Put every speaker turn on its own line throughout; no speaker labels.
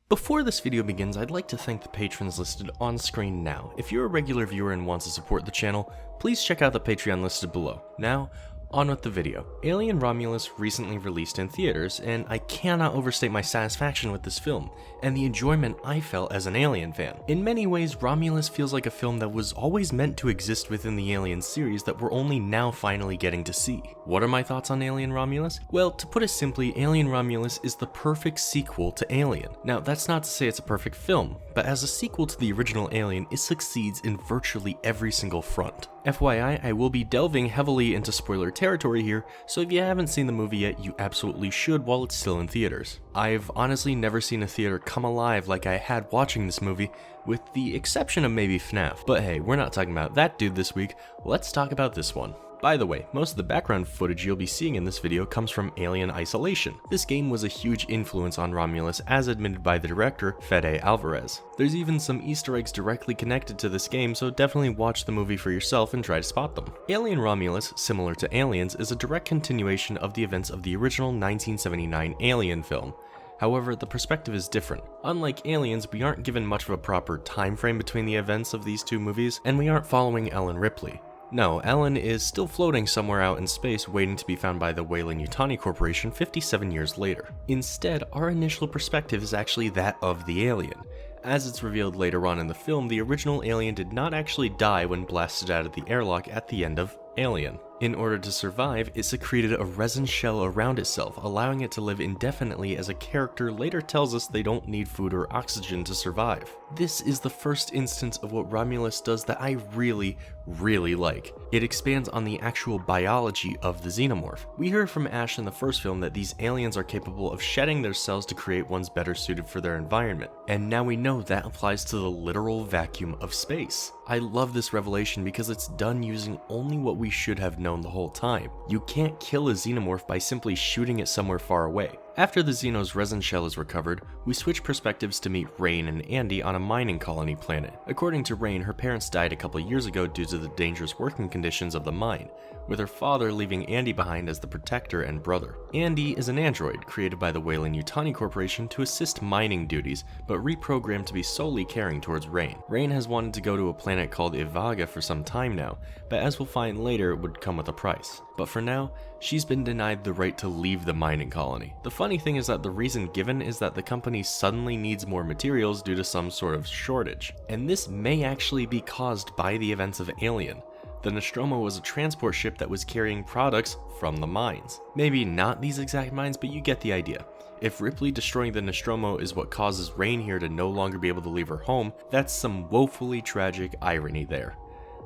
Before this video begins, I'd like to thank the patrons listed on screen now. If you're a regular viewer and want to support the channel, please check out the Patreon listed below. Now, on with the video. Alien Romulus recently released in theaters, and I cannot overstate my satisfaction with this film, and the enjoyment I felt as an Alien fan. In many ways, Romulus feels like a film that was always meant to exist within the Alien series that we're only now finally getting to see. What are my thoughts on Alien Romulus? Well, to put it simply, Alien Romulus is the perfect sequel to Alien. Now, that's not to say it's a perfect film, but as a sequel to the original Alien, it succeeds in virtually every single front. FYI, I will be delving heavily into spoiler territory here, so if you haven't seen the movie yet, you absolutely should while it's still in theaters. I've honestly never seen a theater come alive like I had watching this movie, with the exception of maybe FNAF. But hey, we're not talking about that dude this week, let's talk about this one. By the way, most of the background footage you'll be seeing in this video comes from Alien Isolation. This game was a huge influence on Romulus, as admitted by the director, Fede Alvarez. There's even some Easter eggs directly connected to this game, so definitely watch the movie for yourself and try to spot them. Alien Romulus, similar to Aliens, is a direct continuation of the events of the original 1979 Alien film. However, the perspective is different. Unlike Aliens, we aren't given much of a proper time frame between the events of these two movies, and we aren't following Ellen Ripley. No, Ellen is still floating somewhere out in space waiting to be found by the Weyland-Yutani Corporation 57 years later. Instead, our initial perspective is actually that of the alien. As it's revealed later on in the film, the original alien did not actually die when blasted out of the airlock at the end of Alien. In order to survive, it secreted a resin shell around itself, allowing it to live indefinitely, as a character later tells us they don't need food or oxygen to survive. This is the first instance of what Romulus does that I really like. It expands on the actual biology of the xenomorph. We heard from Ash in the first film that these aliens are capable of shedding their cells to create ones better suited for their environment, and now we know that applies to the literal vacuum of space. I love this revelation because it's done using only what we should have known the whole time. You can't kill a xenomorph by simply shooting it somewhere far away. After the Xeno's resin shell is recovered, we switch perspectives to meet Rain and Andy on a mining colony planet. According to Rain, her parents died a couple years ago due to the dangerous working conditions of the mine, with her father leaving Andy behind as the protector and brother. Andy is an android created by the Weyland-Yutani Corporation to assist mining duties, but reprogrammed to be solely caring towards Rain. Rain has wanted to go to a planet called Ivaga for some time now, but as we'll find later, it would come with a price. But for now, she's been denied the right to leave the mining colony. The funny thing is that the reason given is that the company suddenly needs more materials due to some sort of shortage. And this may actually be caused by the events of Alien. The Nostromo was a transport ship that was carrying products from the mines. Maybe not these exact mines, but you get the idea. If Ripley destroying the Nostromo is what causes Rain here to no longer be able to leave her home, that's some woefully tragic irony there.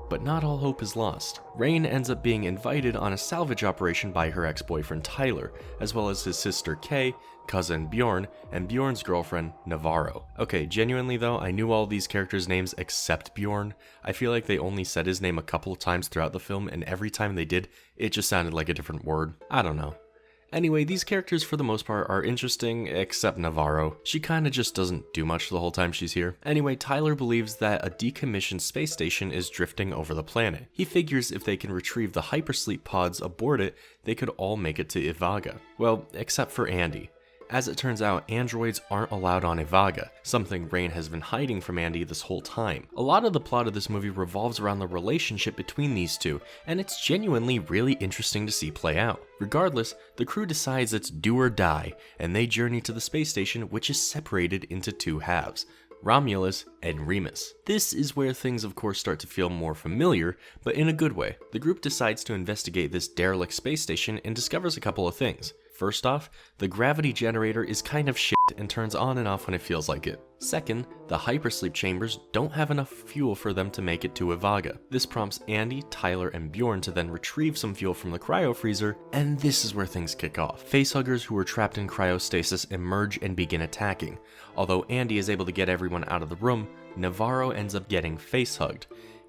But not all hope is lost. Rain ends up being invited on a salvage operation by her ex-boyfriend Tyler, as well as his sister Kay, cousin Bjorn, and Bjorn's girlfriend Navarro. Okay, genuinely though, I knew all these characters' names except Bjorn. I feel like they only said his name a couple of times throughout the film, and every time they did, it just sounded like a different word. I don't know. Anyway, these characters for the most part are interesting, except Navarro. She kinda just doesn't do much the whole time she's here. Anyway, Tyler believes that a decommissioned space station is drifting over the planet. He figures if they can retrieve the hypersleep pods aboard it, they could all make it to Ivaga. Well, except for Andy. As it turns out, androids aren't allowed on Ivaga, something Rain has been hiding from Andy this whole time. A lot of the plot of this movie revolves around the relationship between these two, and it's genuinely really interesting to see play out. Regardless, the crew decides it's do or die, and they journey to the space station, which is separated into two halves: Romulus and Remus. This is where things of course start to feel more familiar, but in a good way. The group decides to investigate this derelict space station and discovers a couple of things. First off, the gravity generator is kind of shit and turns on and off when it feels like it. Second, the hypersleep chambers don't have enough fuel for them to make it to Ivaga. This prompts Andy, Tyler, and Bjorn to then retrieve some fuel from the cryo freezer, and this is where things kick off. Facehuggers who are trapped in cryostasis emerge and begin attacking. Although Andy is able to get everyone out of the room, Navarro ends up getting facehugged,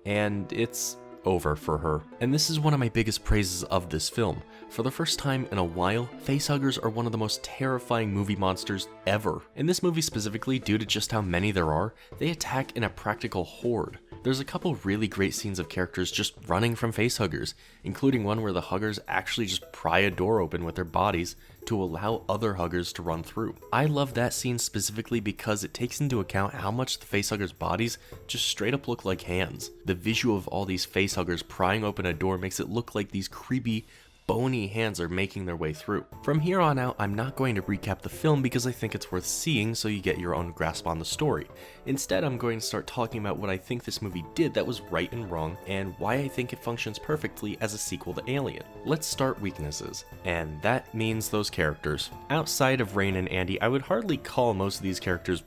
and it's over for her. And this is one of my biggest praises of this film. For the first time in a while, facehuggers are one of the most terrifying movie monsters ever. In this movie specifically, due to just how many there are, they attack in a practical horde. There's a couple really great scenes of characters just running from facehuggers, including one where the huggers actually just pry a door open with their bodies to allow other huggers to run through. I love that scene specifically because it takes into account how much the facehuggers' bodies just straight up look like hands. The visual of all these facehuggers prying open a door makes it look like these creepy, bony hands are making their way through. From here on out, I'm not going to recap the film because I think it's worth seeing so you get your own grasp on the story. Instead, I'm going to start talking about what I think this movie did that was right and wrong, and why I think it functions perfectly as a sequel to Alien. Let's start weaknesses, and that means those characters. Outside of Rain and Andy, I would hardly call most of these characters.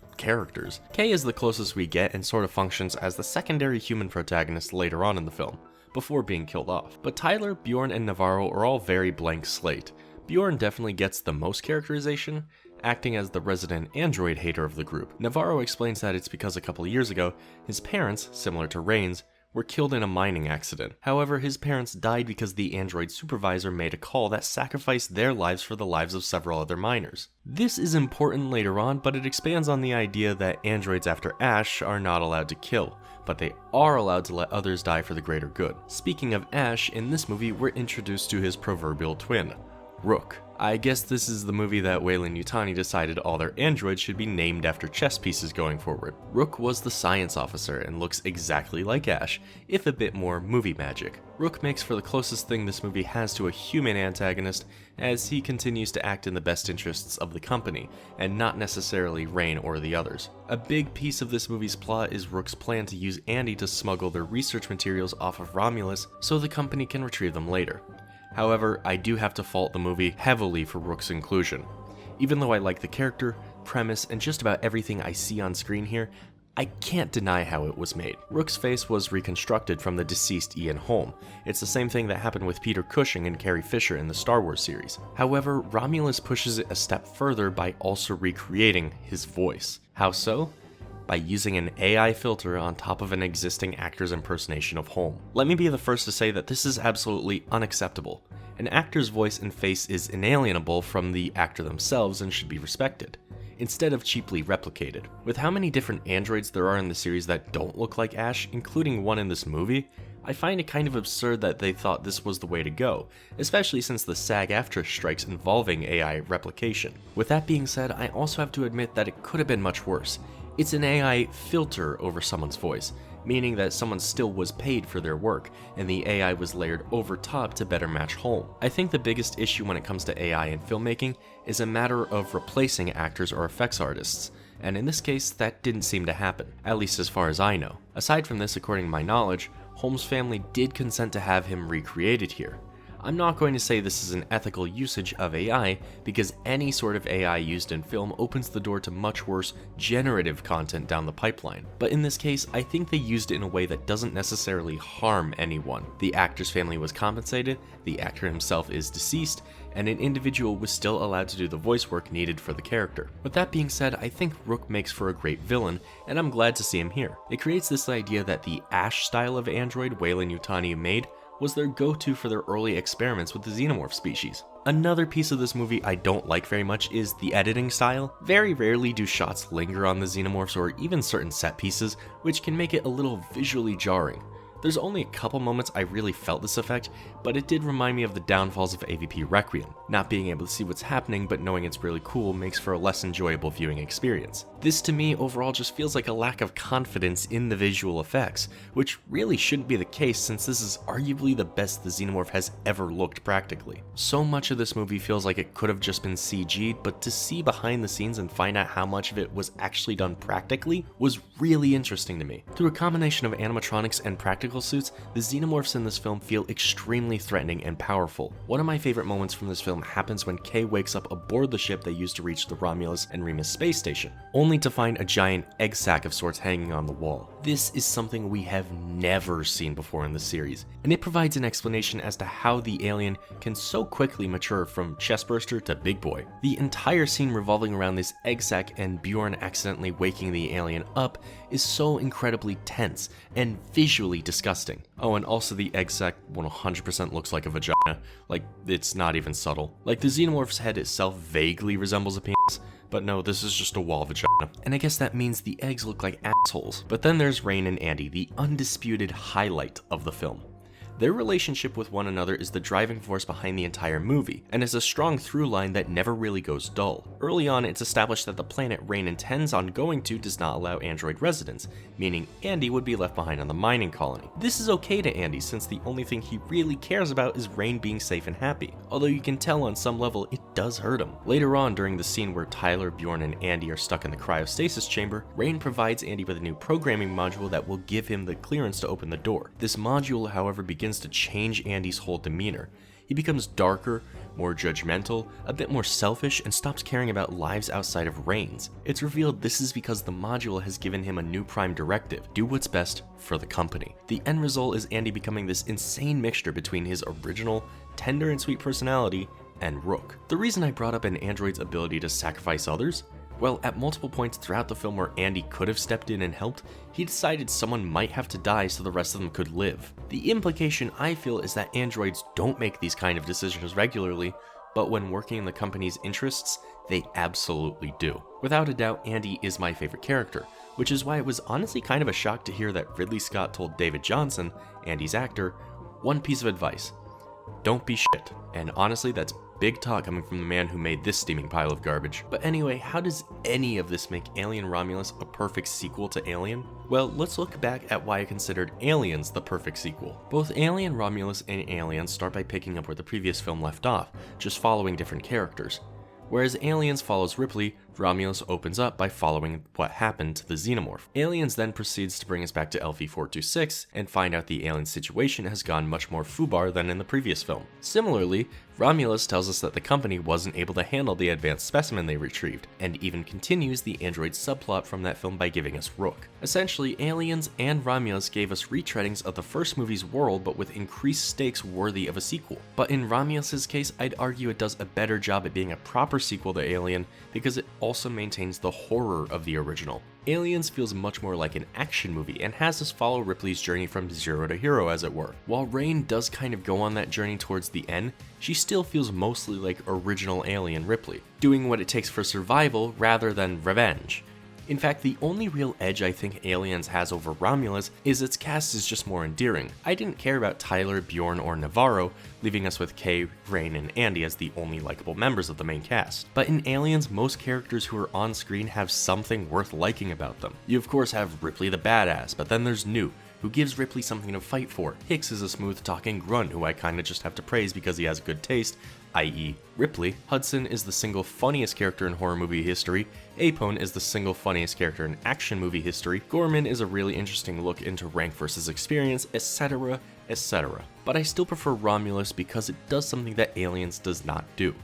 Kay is the closest we get and sort of functions as the secondary human protagonist later on in the film, before being killed off. But Tyler, Bjorn, and Navarro are all very blank slate. Bjorn definitely gets the most characterization, acting as the resident android hater of the group. Navarro explains that it's because a couple years ago, his parents, similar to Rain's, were killed in a mining accident. However, his parents died because the android supervisor made a call that sacrificed their lives for the lives of several other miners. This is important later on, but it expands on the idea that androids after Ash are not allowed to kill, but they are allowed to let others die for the greater good. Speaking of Ash, in this movie we're introduced to his proverbial twin, Rook. I guess this is the movie that Weyland-Yutani decided all their androids should be named after chess pieces going forward. Rook was the science officer and looks exactly like Ash, if a bit more movie magic. Rook makes for the closest thing this movie has to a human antagonist, as he continues to act in the best interests of the company, and not necessarily Rain or the others. A big piece of this movie's plot is Rook's plan to use Andy to smuggle their research materials off of Romulus so the company can retrieve them later. However, I do have to fault the movie heavily for Rook's inclusion. Even though I like the character, premise, and just about everything I see on screen here, I can't deny how it was made. Rook's face was reconstructed from the deceased Ian Holm. It's the same thing that happened with Peter Cushing and Carrie Fisher in the Star Wars series. However, Romulus pushes it a step further by also recreating his voice. How so? By using an AI filter on top of an existing actor's impersonation of Holm. Let me be the first to say that this is absolutely unacceptable. An actor's voice and face is inalienable from the actor themselves and should be respected, instead of cheaply replicated. With how many different androids there are in the series that don't look like Ash, including one in this movie, I find it kind of absurd that they thought this was the way to go, especially since the SAG-AFTRA strikes involving AI replication. With that being said, I also have to admit that it could have been much worse. It's an AI filter over someone's voice, meaning that someone still was paid for their work, and the AI was layered over top to better match Holm. I think the biggest issue when it comes to AI in filmmaking is a matter of replacing actors or effects artists, and in this case, that didn't seem to happen, at least as far as I know. Aside from this, according to my knowledge, Holm's family did consent to have him recreated here. I'm not going to say this is an ethical usage of AI, because any sort of AI used in film opens the door to much worse generative content down the pipeline. But in this case, I think they used it in a way that doesn't necessarily harm anyone. The actor's family was compensated, the actor himself is deceased, and an individual was still allowed to do the voice work needed for the character. With that being said, I think Rook makes for a great villain, and I'm glad to see him here. It creates this idea that the Ash style of android Weyland-Yutani made was their go-to for their early experiments with the xenomorph species. Another piece of this movie I don't like very much is the editing style. Very rarely do shots linger on the xenomorphs or even certain set pieces, which can make it a little visually jarring. There's only a couple moments I really felt this effect, but it did remind me of the downfalls of AVP Requiem. Not being able to see what's happening but knowing it's really cool makes for a less enjoyable viewing experience. This to me overall just feels like a lack of confidence in the visual effects, which really shouldn't be the case since this is arguably the best the xenomorph has ever looked practically. So much of this movie feels like it could have just been CG'd, but to see behind the scenes and find out how much of it was actually done practically was really interesting to me. Through a combination of animatronics and practical suits, the xenomorphs in this film feel extremely threatening and powerful. One of my favorite moments from this film happens when Kay wakes up aboard the ship they used to reach the Romulus and Remus space station, only to find a giant egg sack of sorts hanging on the wall. This is something we have never seen before in the series, and it provides an explanation as to how the alien can so quickly mature from chestburster to big boy. The entire scene revolving around this egg sack and Bjorn accidentally waking the alien up is so incredibly tense and visually disgusting. Oh, and also the egg sac 100% looks like a vagina. Like, it's not even subtle. Like, the xenomorph's head itself vaguely resembles a penis, but no, this is just a wall vagina. And I guess that means the eggs look like assholes. But then there's Rain and Andy, the undisputed highlight of the film. Their relationship with one another is the driving force behind the entire movie, and is a strong through line that never really goes dull. Early on, it's established that the planet Rain intends on going to does not allow android residents, meaning Andy would be left behind on the mining colony. This is okay to Andy since the only thing he really cares about is Rain being safe and happy, although you can tell on some level it does hurt him. Later on, during the scene where Tyler, Bjorn, and Andy are stuck in the cryostasis chamber, Rain provides Andy with a new programming module that will give him the clearance to open the door. This module, however, begins to change Andy's whole demeanor. He becomes darker, more judgmental, a bit more selfish, and stops caring about lives outside of Rain's. It's revealed this is because the module has given him a new prime directive: do what's best for the company. The end result is Andy becoming this insane mixture between his original, tender and sweet personality and Rook. The reason I brought up an android's ability to sacrifice others? Well, at multiple points throughout the film where Andy could have stepped in and helped, he decided someone might have to die so the rest of them could live. The implication, I feel, is that androids don't make these kind of decisions regularly, but when working in the company's interests, they absolutely do. Without a doubt, Andy is my favorite character, which is why it was honestly kind of a shock to hear that Ridley Scott told David Johnson, Andy's actor, one piece of advice: don't be shit. And honestly, that's big talk coming from the man who made this steaming pile of garbage. But anyway, how does any of this make Alien Romulus a perfect sequel to Alien? Well, let's look back at why I considered Aliens the perfect sequel. Both Alien Romulus and Aliens start by picking up where the previous film left off, just following different characters. Whereas Aliens follows Ripley, Romulus opens up by following what happened to the xenomorph. Aliens then proceeds to bring us back to LV-426 and find out the alien situation has gone much more foobar than in the previous film. Similarly, Romulus tells us that the company wasn't able to handle the advanced specimen they retrieved, and even continues the android subplot from that film by giving us Rook. Essentially, Aliens and Romulus gave us retreadings of the first movie's world but with increased stakes worthy of a sequel. But in Romulus's case, I'd argue it does a better job at being a proper sequel to Alien because it also maintains the horror of the original. Aliens feels much more like an action movie and has us follow Ripley's journey from zero to hero, as it were. While Rain does kind of go on that journey towards the end, she still feels mostly like original Alien Ripley, doing what it takes for survival rather than revenge. In fact, the only real edge I think Aliens has over Romulus is its cast is just more endearing. I didn't care about Tyler, Bjorn, or Navarro, leaving us with Kay, Rain, and Andy as the only likable members of the main cast. But in Aliens, most characters who are on screen have something worth liking about them. You of course have Ripley the badass, but then there's Newt, who gives Ripley something to fight for. Hicks is a smooth-talking grunt who I kinda just have to praise because he has good taste, i.e. Ripley. Hudson is the single funniest character in horror movie history. Apone is the single funniest character in action movie history. Gorman is a really interesting look into rank versus experience, etc, etc. But I still prefer Romulus because it does something that Aliens does not do.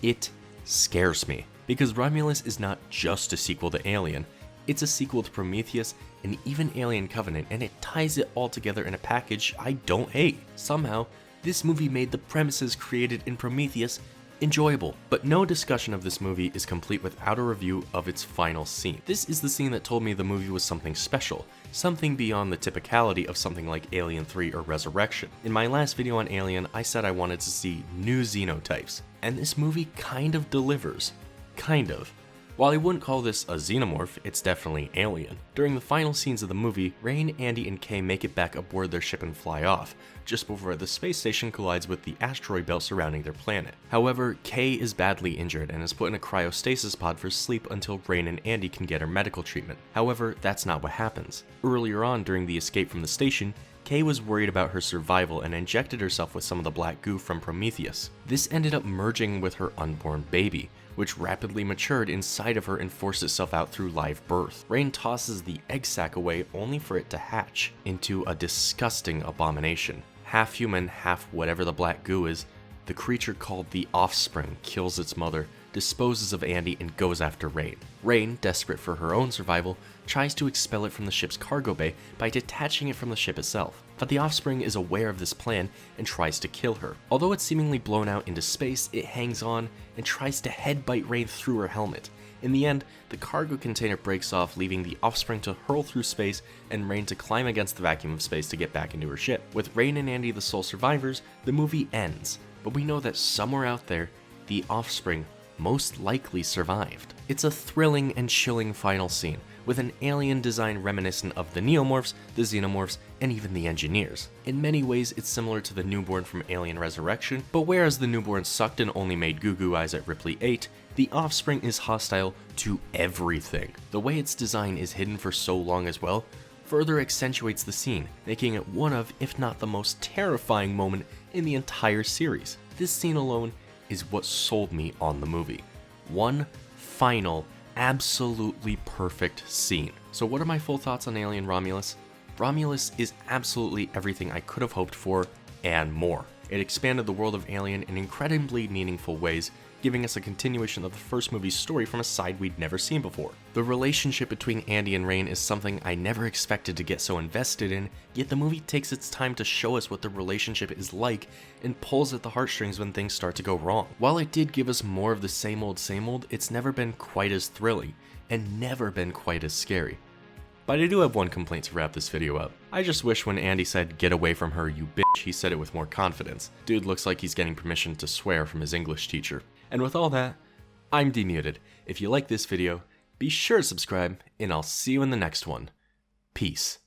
It scares me. Because Romulus is not just a sequel to Alien, it's a sequel to Prometheus and even Alien Covenant, and it ties it all together in a package I don't hate. Somehow, this movie made the premises created in Prometheus enjoyable. But no discussion of this movie is complete without a review of its final scene. This is the scene that told me the movie was something special, something beyond the typicality of something like Alien 3 or Resurrection. In my last video on Alien, I said I wanted to see new xenotypes, and this movie kind of delivers. Kind of. While I wouldn't call this a xenomorph, it's definitely alien. During the final scenes of the movie, Rain, Andy, and Kay make it back aboard their ship and fly off, just before the space station collides with the asteroid belt surrounding their planet. However, Kay is badly injured and is put in a cryostasis pod for sleep until Rain and Andy can get her medical treatment. However, that's not what happens. Earlier on, during the escape from the station, Kay was worried about her survival and injected herself with some of the black goo from Prometheus. This ended up merging with her unborn baby, which rapidly matured inside of her and forced itself out through live birth. Rain tosses the egg sac away only for it to hatch into a disgusting abomination. Half human, half whatever the black goo is, the creature called the Offspring kills its mother, disposes of Andy, and goes after Rain. Rain, desperate for her own survival, tries to expel it from the ship's cargo bay by detaching it from the ship itself. But the Offspring is aware of this plan and tries to kill her. Although it's seemingly blown out into space, it hangs on and tries to headbutt Rain through her helmet. In the end, the cargo container breaks off, leaving the Offspring to hurl through space and Rain to climb against the vacuum of space to get back into her ship. With Rain and Andy the sole survivors, the movie ends. But we know that somewhere out there, the Offspring most likely survived. It's a thrilling and chilling final scene, with an alien design reminiscent of the Neomorphs, the Xenomorphs, and even the Engineers. In many ways, it's similar to the newborn from Alien Resurrection, but whereas the newborn sucked and only made goo-goo eyes at Ripley 8, the offspring is hostile to everything. The way its design is hidden for so long as well further accentuates the scene, making it one of, if not the most terrifying moment in the entire series. This scene alone is what sold me on the movie. One final, absolutely perfect scene. So what are my full thoughts on Alien Romulus? Romulus is absolutely everything I could have hoped for and more. It expanded the world of Alien in incredibly meaningful ways, giving us a continuation of the first movie's story from a side we'd never seen before. The relationship between Andy and Rain is something I never expected to get so invested in, yet the movie takes its time to show us what the relationship is like and pulls at the heartstrings when things start to go wrong. While it did give us more of the same old, it's never been quite as thrilling, and never been quite as scary. But I do have one complaint to wrap this video up. I just wish when Andy said, "Get away from her, you bitch," he said it with more confidence. Dude looks like he's getting permission to swear from his English teacher. And with all that, I'm demuted. If you like this video, be sure to subscribe, and I'll see you in the next one. Peace.